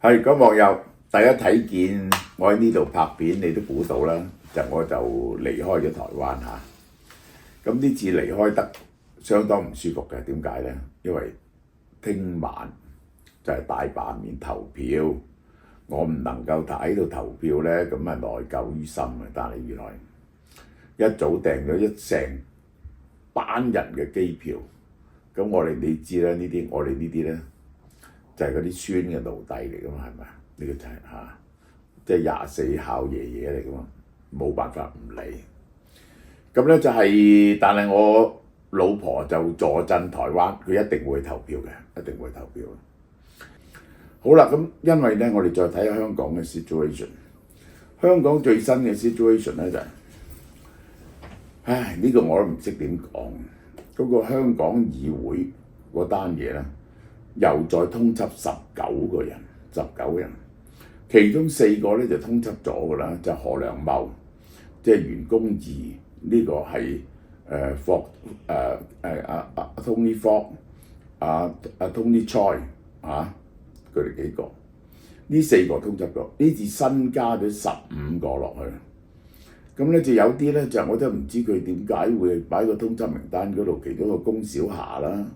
係咁，網友大家睇見我喺呢度拍片，你都估到啦，我就離開咗台灣嚇。咁呢次離開得相當唔舒服嘅，點解呢？因為聽晚就係大罷免投票，我唔能夠喺度投票呢，咁啊內疚於心啊！但係原來一早訂咗一成班人嘅機票，咁你知啦，我哋呢啲呢。就係嗰啲孫嘅奴隸嚟噶嘛，係咪？呢個就係即係24孝爺爺嚟噶嘛，冇辦法唔理。咁咧就係，但係我老婆就坐鎮台灣，佢一定會投票嘅，一定會投票。好啦，咁因為咧，我哋再睇下香港嘅 situation， 香港最新嘅 situation 咧就係，呢個我都唔識點講。嗰個香港議會嗰單嘢咧。又再通緝19個人，19人，其中4個咧就通緝咗㗎啦，就何良懋，即係袁弓夷，呢個係Tony Ford，Tony Choi 佢哋幾個，呢4個通緝咗，呢次新加咗15個落去，咁咧就有啲咧就我都唔知佢點解會擺個通緝名單嗰度，其中個龔小霞啦，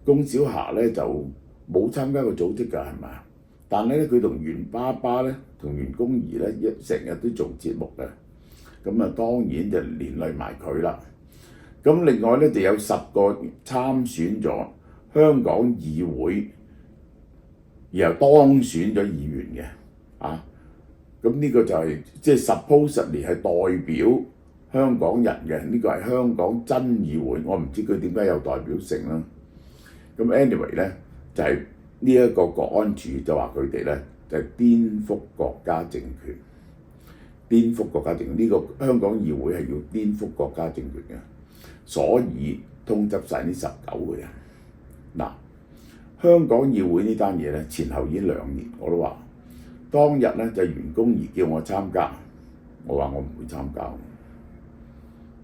龔小霞咧就冇參加過組織㗎，係咪啊？但係咧，佢同袁爸爸咧，同袁弓夷咧，成日都做節目嘅，咁啊當然就連累埋佢啦。咁另外咧就有10個參選咗香港議會，然後當選咗議員嘅，咁呢個就係即係 supposedly 係代表香港人嘅，呢個係香港真議會，我唔知佢點解有代表性啦。咁 anyway 咧。就係呢一個國安處就話佢哋咧就係顛覆國家政權，顛覆國家政權呢個香港議會係要顛覆國家政權嘅，所以通緝晒呢19個人。嗱，香港議會呢單嘢咧前後已經2年，我都話當日咧就袁弓夷叫我參加，我話我唔會參加，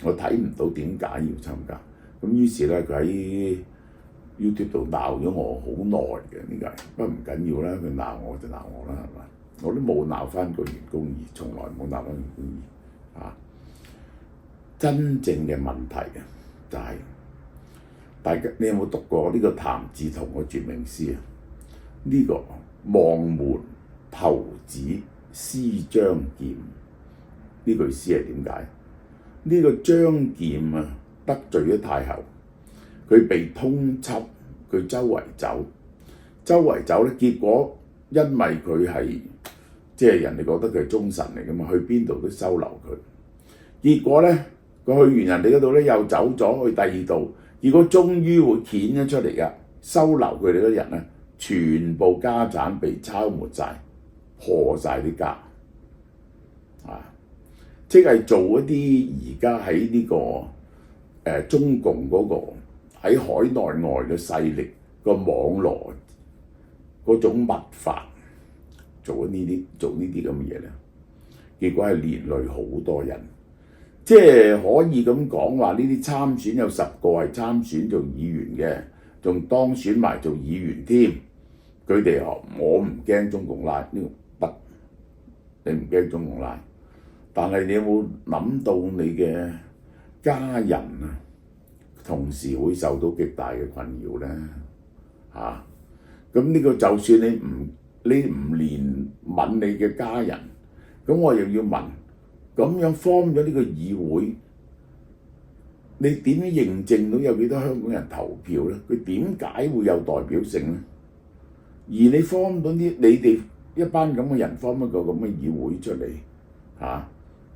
我睇唔到點解要參加，咁於是咧佢喺YouTube 度鬧咗我好耐嘅，呢個不過唔緊要啦，佢鬧我就鬧我啦，係嘛？我都冇鬧翻過袁弓夷，從來冇鬧翻袁弓夷。真正嘅問題就係、大家你有冇讀過呢個譚嗣同嘅絕命詩啊？呢、個望門投子思張儉，呢句詩係點解？呢個張儉啊得罪咗太后。佢被通緝，佢周圍走咧，結果因為佢係即係人哋覺得佢係忠臣嚟噶嘛，去邊度都收留佢。結果咧，佢去完人哋嗰度咧，又走咗去第二度，結果終於會掀咗出嚟噶，收留佢哋嗰啲人咧，全部家產被抄沒晒，破晒啲家，即係做一啲而家喺呢個中共嗰個。喺海內外嘅勢力個網絡嗰種密法做呢啲咁嘅嘢咧，結果係連累好多人，即係可以咁講話呢啲參選有10個係參選做議員嘅，仲當選埋做議員添。佢哋我唔驚中共拉呢個得，你唔驚中共拉，但係你有冇諗到你嘅家人啊？同時會受到極大嘅困擾咧，咁呢個就算你唔憐憫你嘅家人，咁我又要問，咁樣 form 咗呢個議會，你點樣認證到有幾多香港人投票咧？佢點解會有代表性咧？而你 form 到你哋一班咁嘅人 form 一個咁嘅議會出嚟，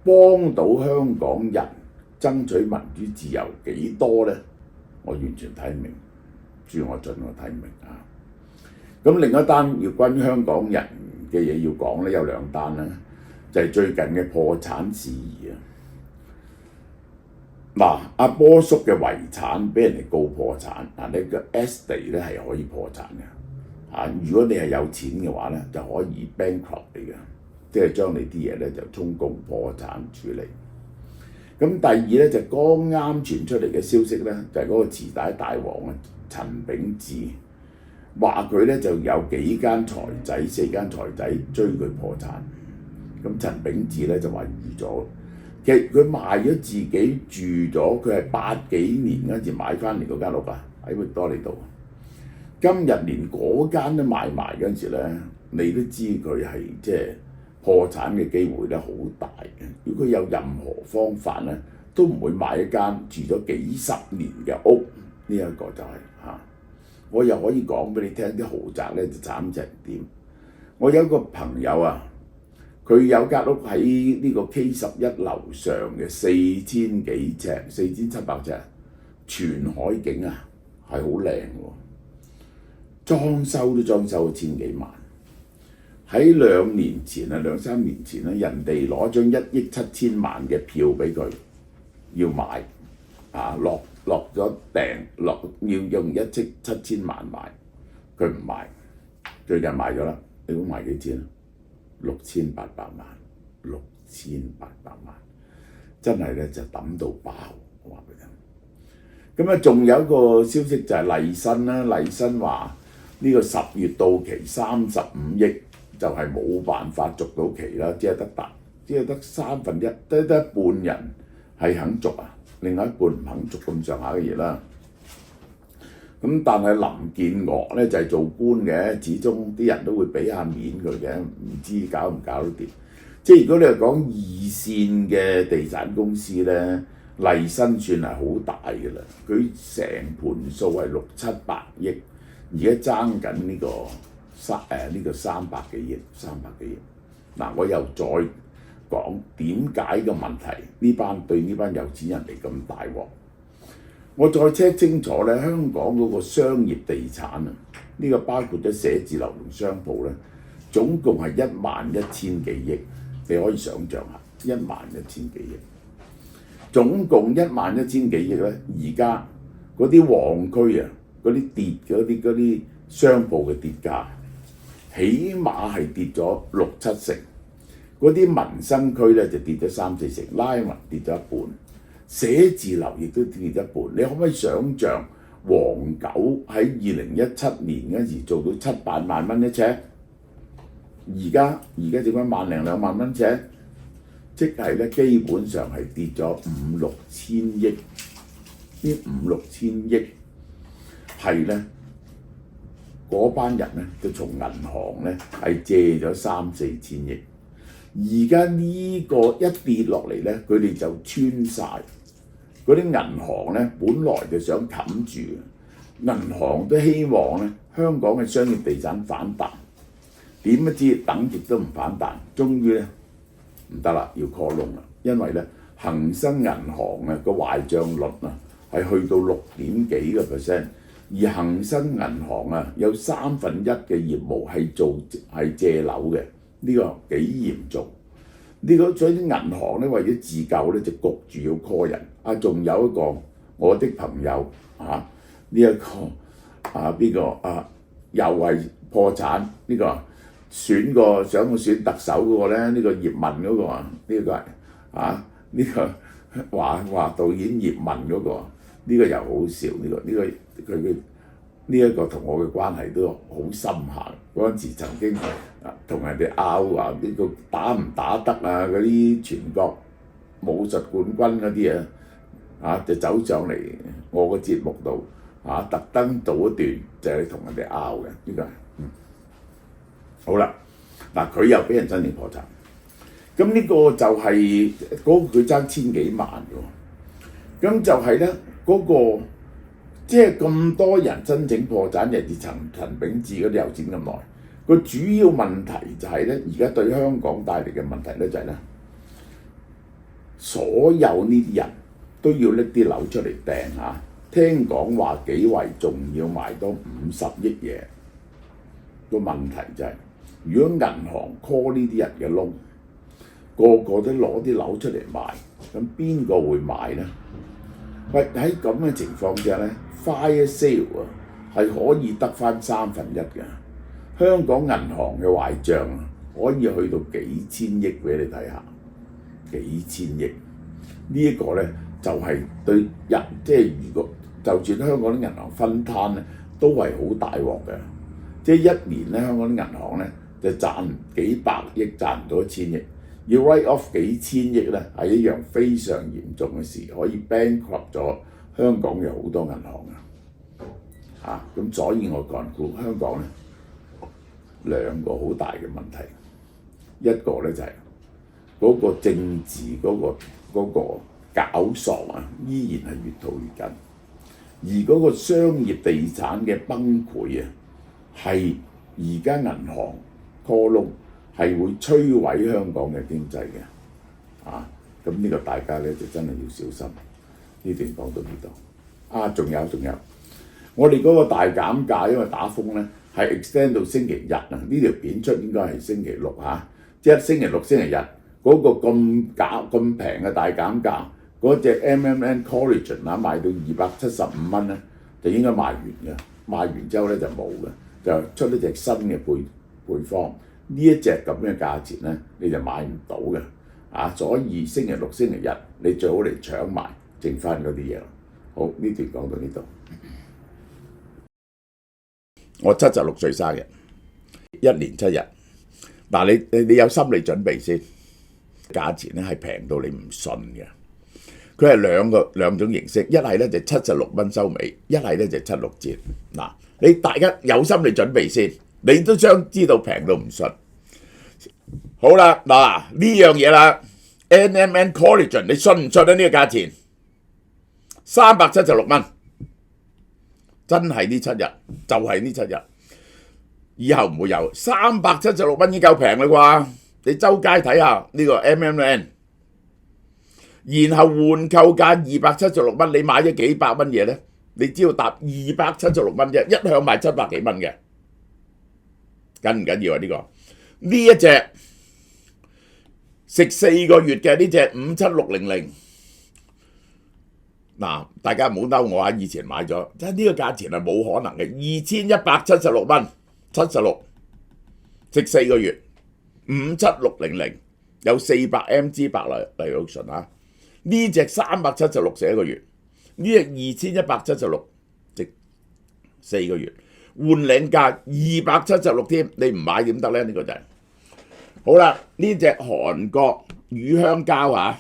幫到香港人爭取民主自由幾多咧？我完全睇唔明，恕我盡我睇唔明啊！咁另一單要關於香港人嘅嘢要講咧，有2單啦，就係最近嘅破產事宜啊！阿波叔嘅遺產俾人哋告破產，你個 estate 咧係可以破產嘅，如果你係有錢嘅話咧，就可以 bankrupt 你嘅，即係將你啲嘢咧就充公破產處理。咁第二咧就剛啱傳出嚟嘅消息咧，就係嗰個臍帶大王啊陳炳志話佢咧就有幾間財仔、4間財仔追佢破產。咁陳炳治咧就話預咗，其實佢賣咗自己住咗，佢係80幾年嗰陣時買翻嚟嗰間屋啊，喺域多利道。今日連嗰間都賣埋嗰陣時咧，你都知佢係即係破產嘅機會咧好大嘅。如果有任何方法咧，都唔會買一間住咗幾十年嘅屋。呢一個就係嚇，我又可以講俾你聽啲豪宅咧就慘成點。我有個朋友啊，佢有間屋喺呢個 K11樓上嘅4000幾尺，4700尺，全海景啊，係好靚喎。裝修都裝修咗千幾萬。喺2年前啊，2-3年前咧，人哋攞張1億7千萬嘅票俾佢，要買啊，落咗訂，要用1億7千萬買，佢唔買。最近買咗啦，你估賣幾錢啊？6800萬，6800萬，真係咧就抌到爆，我話俾你聽。咁啊，仲有一個消息就係麗新啦，麗新話呢個10月到期35億就係冇辦法續到期啦，只係得1/3，得一半人係肯續啊，另外一半唔肯續咁上下嘅嘢啦。咁但係林建岳咧就係做官嘅，始終啲人都會俾下面佢嘅，唔知搞唔搞得掂。即係如果你係講二線嘅地產公司咧，麗新算係好大嘅啦，佢成盤數係600-700億，而家爭緊呢個300幾億。嗱，我又再講點解個問題對呢班有錢人嚟咁大鑊。我再 check 清楚咧，香港嗰個商業地產啊，呢個包括咗寫字樓同商鋪咧，總共係11000幾億，你可以想像下，11000幾億，總共11000幾億咧。而家嗰啲旺區啊，嗰啲跌商鋪嘅跌價，起碼係跌咗6-7成。嗰啲民生區咧就跌咗3-4成，拉勻跌咗一半。寫字樓亦都跌一半。你可唔可以想像黃九喺2017年嗰時做到7-8萬蚊一尺，而家剩翻1-2萬蚊尺，即係咧基本上係跌咗5-6千億。呢5-6千億係咧嗰班人咧就從銀行咧係借咗3-4千億。而家呢個一跌落嚟咧，佢哋就穿晒。嗰啲銀行咧，本來就想冚住，銀行都希望咧香港嘅商業地產反彈，點不知等極都唔反彈，終於咧唔得啦，要 call 窿啦，因為咧恒生銀行啊個壞帳率啊係去到6點幾個%，而恒生銀行啊有1/3嘅業務係借樓嘅，呢個幾嚴重。所以啲銀行咧為咗自救咧就焗住要 call 人。仲有一個我的朋友又係破產，想選特首嗰個咧，呢個葉問嗰個呢個話導演葉問嗰個，呢個又好笑，呢個同我嘅關係都好深下。嗰陣時曾經同人哋拗話呢個打唔打得啊，嗰啲全國武術冠軍嗰啲就走上嚟我個節目度特登做一段就係同人哋拗嘅，呢個好啦。嗱，佢又俾人申請破產，咁呢個就係佢爭千幾萬嘅喎，咁就係咧嗰個即係咁多人申請破產，尤其是陳炳治嗰啲有錢咁耐。個主要問題就係咧，而家對香港帶嚟嘅問題咧就係咧，所有呢啲人都要拎啲樓出嚟掟嚇，聽講話幾圍仲要賣多50億嘢。個問題就係，如果銀行 call 呢啲人嘅窿，個個都攞啲樓出嚟賣，咁邊個會買咧？喂，喺咁嘅情況之下咧 ，fire sale 係可以得翻1/3嘅。香港銀行嘅壞帳可以去到幾千億俾你睇下，幾千億呢一個咧就係對人，即係如果就算香港啲銀行分攤咧，都係好大鑊嘅。即係一年咧，香港啲銀行咧就賺幾百億，賺唔到1000億，要 write off 幾千億咧係一樣非常嚴重嘅事，可以 bankrupt 咗香港嘅好多銀行啊！咁所以我個人估香港咧兩個好大嘅問題，一個咧就係嗰個政治嗰個搞傻啊，依然係越套越緊，而嗰個商業地產嘅崩潰啊，係而家銀行破窿係會摧毀香港嘅經濟嘅咁呢個大家咧就真係要小心。呢段講到呢度仲有我哋嗰個大減價，因為打風咧係 extend 到星期日啊！呢條片出應該係星期六即係星期六、星期日嗰個咁平嘅大減價，嗰隻 MMN Collagen 賣到275蚊咧，就應該賣完嘅。賣完之後咧就冇嘅，就出一隻新嘅配方。呢一隻咁嘅價錢咧，你就買唔到嘅所以星期六、星期日你最好嚟搶埋剩翻嗰啲嘢。好，呢段講到呢度。我76歲生日，1年7日。嗱，你有心理準備先，價錢咧係平到你唔信嘅。佢係兩種形式，一係咧就76蚊收尾，一係咧就76折。嗱，你大家有心理準備先，你都想知道平到唔信。好啦，嗱呢樣嘢啦 ，NMN Collagen， 你信唔信呢個價錢？376蚊。真係呢7日，就係呢7日，以後唔會有。376蚊已經夠平啦啩？你周街睇下呢個 MMN， 然後換購價276蚊，你買咗幾百蚊嘢咧？你只要搭276蚊啫，一向賣700幾蚊嘅，緊唔緊要啊？呢一隻食4個月嘅呢隻57600。嗱，大家唔好嬲我以前買咗，即係呢個價錢係冇可能嘅，2176蚊，76食4個月，57600有400mg 白藜蘆醇呢隻376食1個月，呢隻2176食4個月，換領價276添，你唔買點得咧？呢個就係好啦，呢隻韓國乳香膠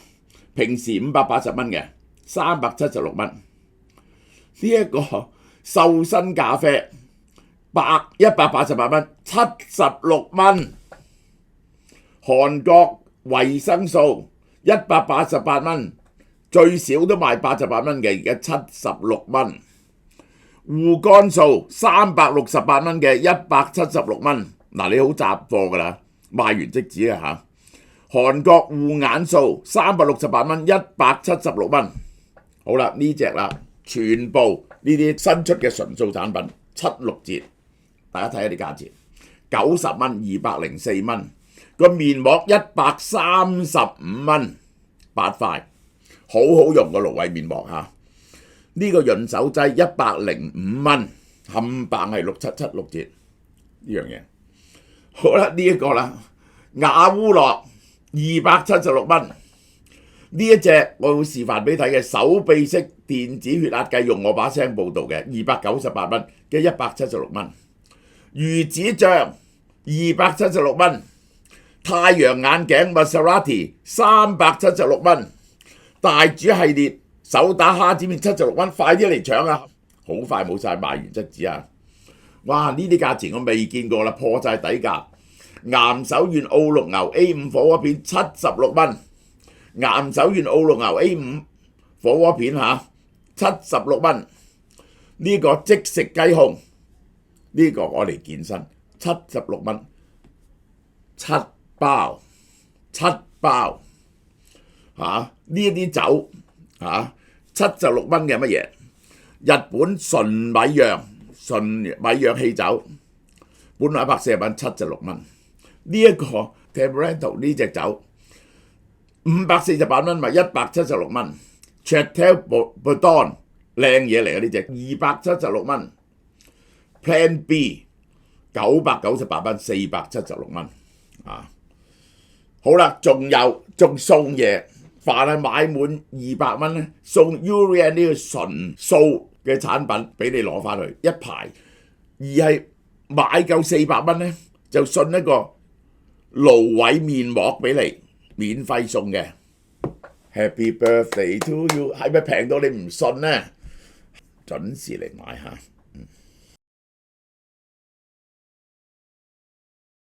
平時580蚊嘅。376蚊，呢一個瘦身咖啡188蚊，76蚊。韓國維生素188蚊，最少都賣88蚊嘅，而家76蚊。護肝素368蚊嘅176蚊，嗱你好雜貨㗎啦，賣完即止啊嚇。韓國護眼素368蚊，176蚊。好啦，呢隻啦，全部呢啲新出嘅純素產品76折，大家睇下啲價錢，90蚊204蚊，個面膜135蚊8塊，好好用個蘆薈面膜呢個潤手劑105蚊，冚唪唥係6776折呢樣嘢。好啦，呢一個啦，雅烏樂276蚊。呢一隻我會示範俾你睇嘅手臂式電子血壓計，用我把聲報導嘅298蚊嘅176蚊，魚子醬276蚊，太陽眼鏡 Maserati 376蚊，大煮系列手打蝦子麵76蚊，快啲嚟搶啊！好快冇晒，賣完即止啊！哇，呢啲價錢我未見過啦，破晒底價。岩手縣澳綠牛 A5 火鍋片76蚊。岩手縣澳綠牛 A5 火鍋片76蚊，呢個即食雞胸，呢個我嚟健身76蚊，7包呢啲酒76蚊嘅乜嘢？日本純米釀汽酒，本來140蚊，76蚊。呢一個 Temperento 呢隻酒。548蚊咪176蚊 ，Chateau Bourbon 靚嘢嚟嘅呢隻276蚊 ，Plan B 998蚊476蚊好啦，仲送嘢，凡係買滿200蚊咧，送 Urian 呢個純素嘅產品俾你攞翻去一排，而係買夠400蚊咧，就送一個蘆葦面膜俾你，免費送嘅。Happy birthday to you，係咪平到你唔信呢？準時嚟買下。